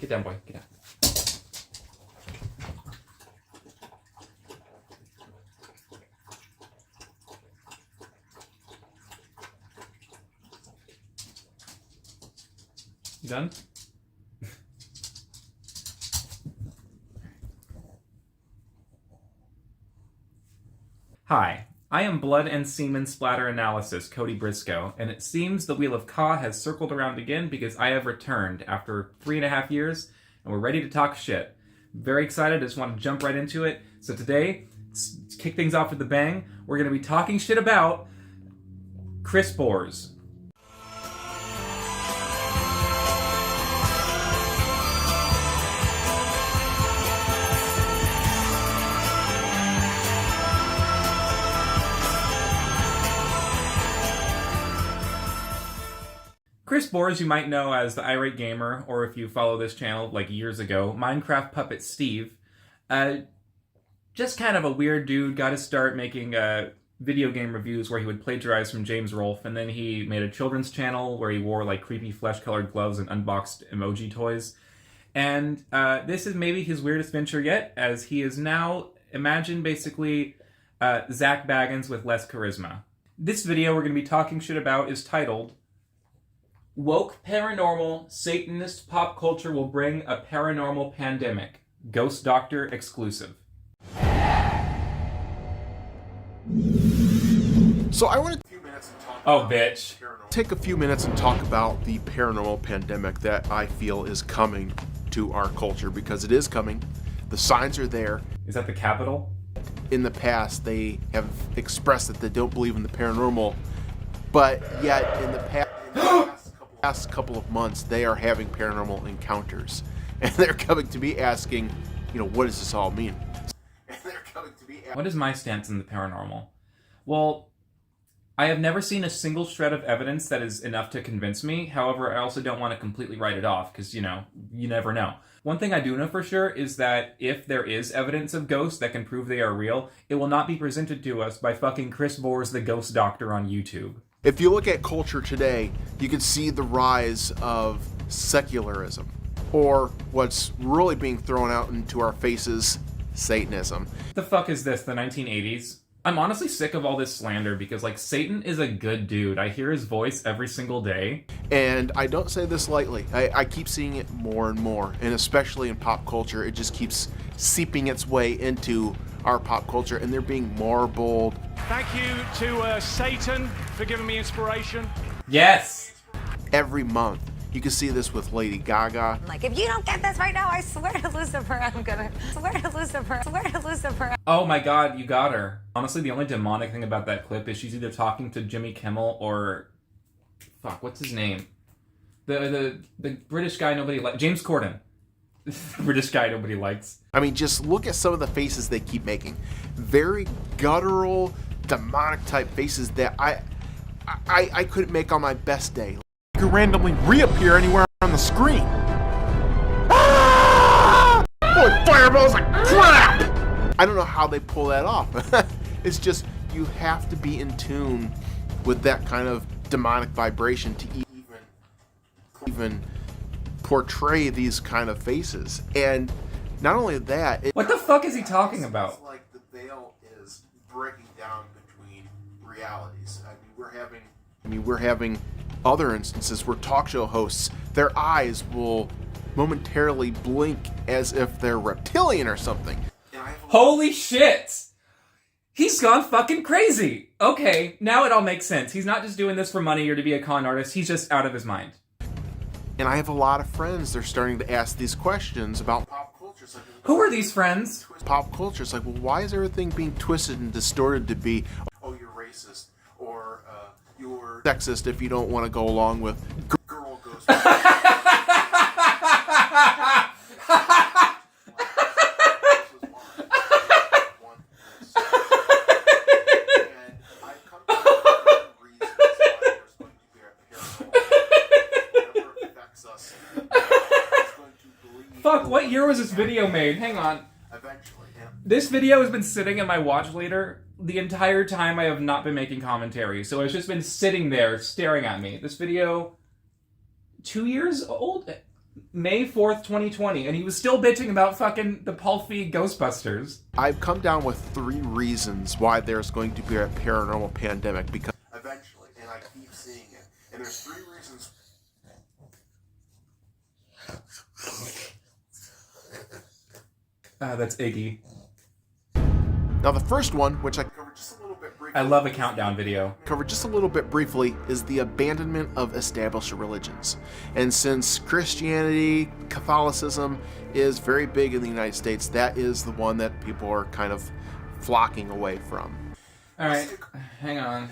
Get down, boy. Get down. You done? Hi, I am Blood and Semen Splatter Analysis, Cody Briscoe, and it seems the Wheel of Ka has circled around again because I have returned after 3.5 years, and we're ready to talk shit. Very excited, I just want to jump right into it. So today, to kick things off with a bang, we're going to be talking shit about Chris Boars. Chris Boars, you might know as the Irate Gamer, or if you follow this channel like years ago, Minecraft Puppet Steve. Just kind of a weird dude, got to start making video game reviews where he would plagiarize from James Rolfe, and then he made a children's channel where he wore like creepy flesh-colored gloves and unboxed emoji toys. And this is maybe his weirdest venture yet, as he is now, imagine basically Zach Baggins with less charisma. This video we're going to be talking shit about is titled Woke Paranormal Satanist Pop Culture Will Bring a Paranormal Pandemic. Ghost Doctor exclusive. So I want to take a few minutes and talk about the paranormal pandemic that I feel is coming to our culture, because it is coming. The signs are there. Is that the capital? In the past, they have expressed that they don't believe in the paranormal, but yet in the past couple of months, they are having paranormal encounters, and they're coming to me asking, what does this all mean? What is my stance on the paranormal? Well, I have never seen a single shred of evidence that is enough to convince me. However, I also don't want to completely write it off, because, you never know. One thing I do know for sure is that if there is evidence of ghosts that can prove they are real, it will not be presented to us by fucking Chris Boars the Ghost Doctor on YouTube. If you look at culture today, you can see the rise of secularism, or what's really being thrown out into our faces, Satanism. The fuck is this, the 1980s? I'm honestly sick of all this slander because, Satan is a good dude. I hear his voice every single day. And I don't say this lightly. I keep seeing it more and more, and especially in pop culture, it just keeps seeping its way into our pop culture, and they're being more bold. Thank you to Satan for giving me inspiration. Yes! Every month. You can see this with Lady Gaga. If you don't get this right now, I swear to Lucifer, I'm gonna swear to Lucifer. Oh my god, you got her. Honestly, the only demonic thing about that clip is she's either talking to Jimmy Kimmel or... Fuck, what's his name? The British guy nobody likes. James Corden. British guy nobody likes. I mean, just look at some of the faces they keep making. Very guttural, demonic type faces that I couldn't make on my best day. Could randomly reappear anywhere on the screen. Ah! Holy fireballs like crap! I don't know how they pull that off. It's just, you have to be in tune with that kind of demonic vibration to even portray these kind of faces. And not only that, what the fuck is he talking about? It's like the veil is breaking down between realities. We're having other instances where talk show hosts, their eyes will momentarily blink as if they're reptilian or something. Holy shit! He's gone fucking crazy! Okay, now it all makes sense. He's not just doing this for money or to be a con artist, he's just out of his mind. And I have a lot of friends, they're starting to ask these questions about pop culture. Who are these friends? Pop culture. It's like, well, why is everything being twisted and distorted to be, oh, you're racist, or you're sexist if you don't want to go along with girl goes. Fuck, what year was this video made? Hang on. Eventually, yeah. This video has been sitting in my watch later the entire time I have not been making commentary, so it's just been sitting there staring at me. This video, 2 years old? May 4th, 2020, and he was still bitching about fucking the Paul Feig Ghostbusters. I've come down with 3 reasons why there's going to be a paranormal pandemic, because eventually, and I keep seeing it, and there's 3 reasons. That's Iggy. Now, the first one, which I covered just a little bit briefly. I love a countdown video. Is the abandonment of established religions. And since Christianity, Catholicism is very big in the United States, that is the one that people are kind of flocking away from. All right, hang on.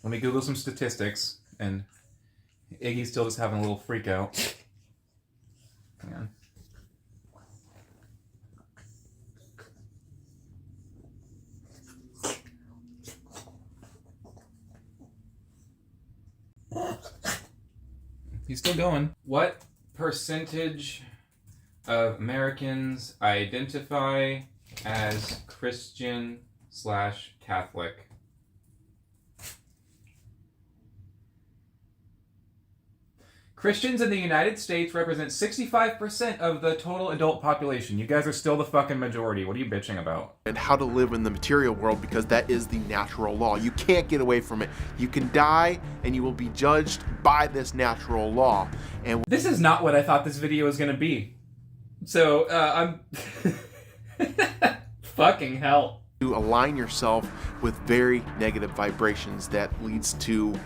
Let me Google some statistics, and Iggy's still just having a little freak out. Hang on. He's still going. What percentage of Americans identify as Christian/Catholic? Christians in the United States represent 65% of the total adult population. You guys are still the fucking majority. What are you bitching about? And how to live in the material world, because that is the natural law. You can't get away from it. You can die and you will be judged by this natural law. And This is not what I thought this video was going to be. So, I'm... fucking hell. to align yourself with very negative vibrations that leads to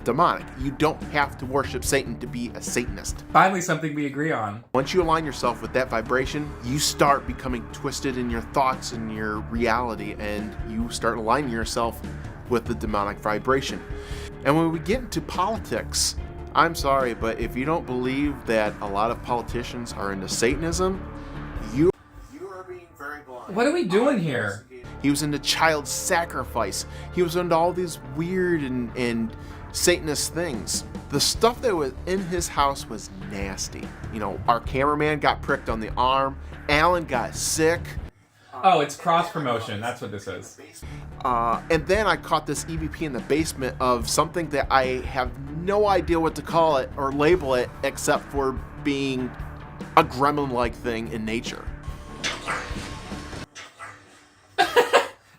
demonic. You don't have to worship Satan to be a Satanist. Finally something we agree on. Once you align yourself with that vibration, you start becoming twisted in your thoughts and your reality, and you start aligning yourself with the demonic vibration. And when we get into politics, I'm sorry, but if you don't believe that a lot of politicians are into Satanism, you are being very blind. What are we doing here? He was into child sacrifice. He was into all these weird and Satanist things. The stuff that was in his house was nasty. You know, our cameraman got pricked on the arm. Alan got sick. Oh, it's cross promotion. That's what this is. And then I caught this EVP in the basement of something that I have no idea what to call it or label it, except for being a gremlin-like thing in nature.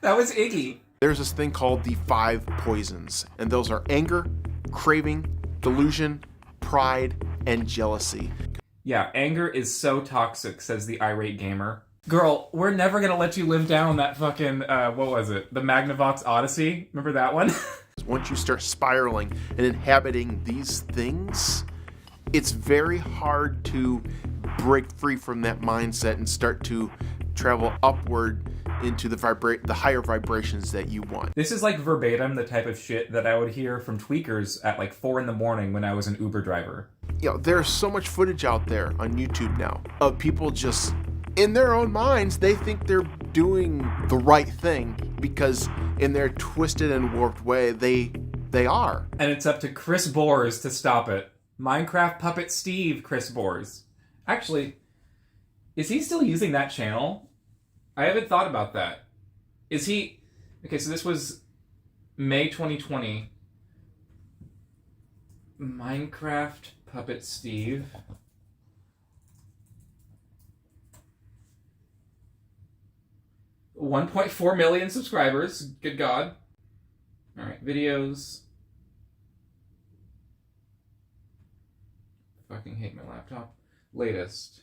That was Iggy. There's this thing called the 5 poisons, and those are anger, craving, delusion, pride, and jealousy. Yeah, anger is so toxic, says the irate gamer. Girl, we're never gonna let you live down that fucking, what was it? The Magnavox Odyssey? Remember that one? Once you start spiraling and inhabiting these things, it's very hard to break free from that mindset and start to travel upward into the higher vibrations that you want. This is like verbatim the type of shit that I would hear from tweakers at like 4 in the morning when I was an Uber driver. You know, there's so much footage out there on YouTube now of people just, in their own minds, they think they're doing the right thing because in their twisted and warped way, they are. And it's up to Chris Bores to stop it. Minecraft Puppet Steve Chris Bores. Actually, is he still using that channel? I haven't thought about that. Is he... Okay, so this was May 2020. Minecraft Puppet Steve. $1.4 million subscribers. Good God. Alright, videos. Fucking hate my laptop. Latest.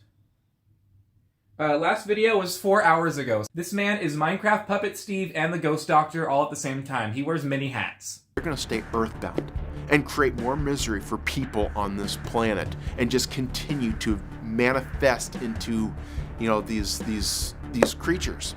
Last video was 4 hours ago. This man is Minecraft Puppet Steve and the Ghost Doctor all at the same time. He wears mini hats. They're going to stay earthbound and create more misery for people on this planet and just continue to manifest into, you know, these creatures.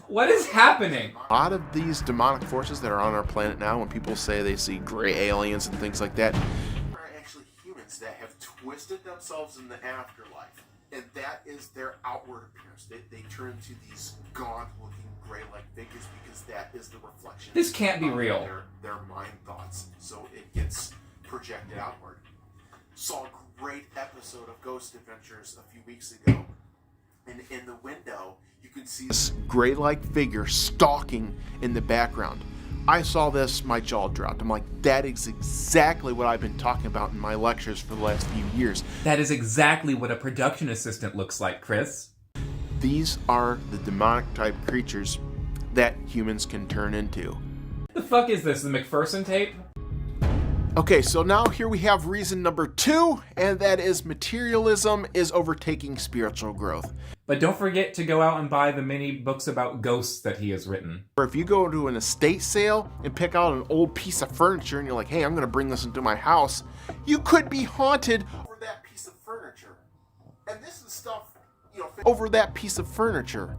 What is happening? A lot of these demonic forces that are on our planet now, when people say they see gray aliens and things like that, are actually humans that have twisted themselves in the afterlife. And that is their outward appearance. They turn into these god-looking gray-like figures because that is the reflection. This can't be real. Their mind thoughts. So it gets projected outward. Saw a great episode of Ghost Adventures a few weeks ago. And in the window, you can see this gray-like figure stalking in the background. I saw this, my jaw dropped. I'm like, that is exactly what I've been talking about in my lectures for the last few years. That is exactly what a production assistant looks like, Chris. These are the demonic type creatures that humans can turn into. The fuck is this, the McPherson tape? Okay, so now here we have reason number 2, and that is materialism is overtaking spiritual growth. But don't forget to go out and buy the many books about ghosts that he has written. Or if you go to an estate sale and pick out an old piece of furniture and you're like, hey, I'm going to bring this into my house, you could be haunted over that piece of furniture. And this is stuff, over that piece of furniture.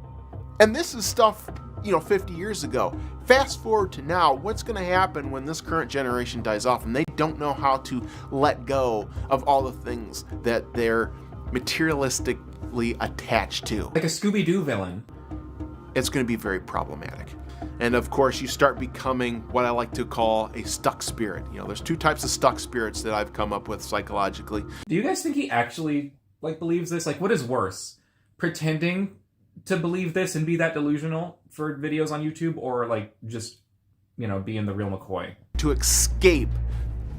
And this is stuff, 50 years ago. Fast forward to now, what's going to happen when this current generation dies off and they don't know how to let go of all the things that they're materialistically attached to? Like a Scooby-Doo villain. It's going to be very problematic. And of course, you start becoming what I like to call a stuck spirit. There's 2 types of stuck spirits that I've come up with psychologically. Do you guys think he actually, believes this? What is worse? Pretending to believe this and be that delusional for videos on YouTube, or just, being the real McCoy? To escape,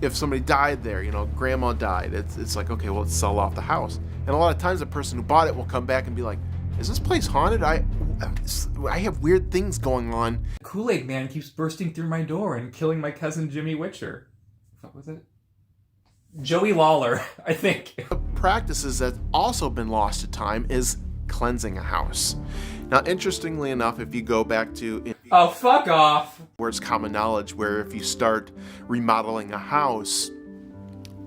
if somebody died there, grandma died, it's like, okay, well, let's sell off the house. And a lot of times the person who bought it will come back and be like, is this place haunted? I have weird things going on. Kool-Aid Man keeps bursting through my door and killing my cousin Jimmy Witcher. What was it? Joey Lawler, I think. The practices that's also been lost to time is cleansing a house. Now, interestingly enough, if you go back to... Oh, fuck off! Where it's common knowledge, where if you start remodeling a house,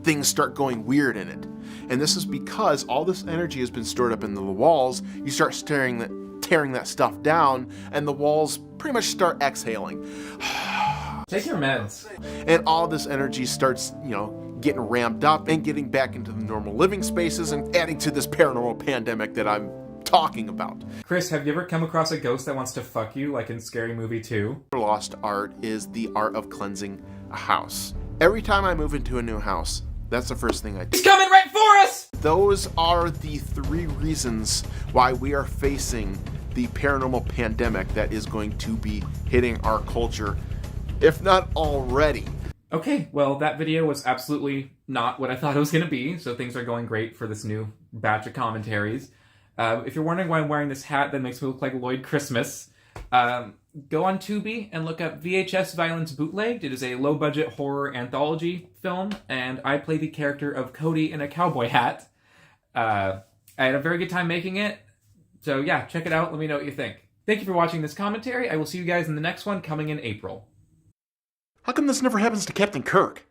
things start going weird in it. And this is because all this energy has been stored up in the walls. You start tearing that stuff down, and the walls pretty much start exhaling. Take your meds. And all this energy starts, getting ramped up and getting back into the normal living spaces and adding to this paranormal pandemic that I'm talking about. Chris, have you ever come across a ghost that wants to fuck you, like in Scary Movie 2? Lost art is the art of cleansing a house. Every time I move into a new house, that's the first thing I do. He's coming right for us! Those are the 3 reasons why we are facing the paranormal pandemic that is going to be hitting our culture, if not already. Okay, well, that video was absolutely not what I thought it was going to be, so things are going great for this new batch of commentaries. If you're wondering why I'm wearing this hat that makes me look like Lloyd Christmas, go on Tubi and look up VHS Violence Bootlegged. It is a low-budget horror anthology film, and I play the character of Cody in a cowboy hat. I had a very good time making it, so yeah, check it out. Let me know what you think. Thank you for watching this commentary. I will see you guys in the next one coming in April. How come this never happens to Captain Kirk?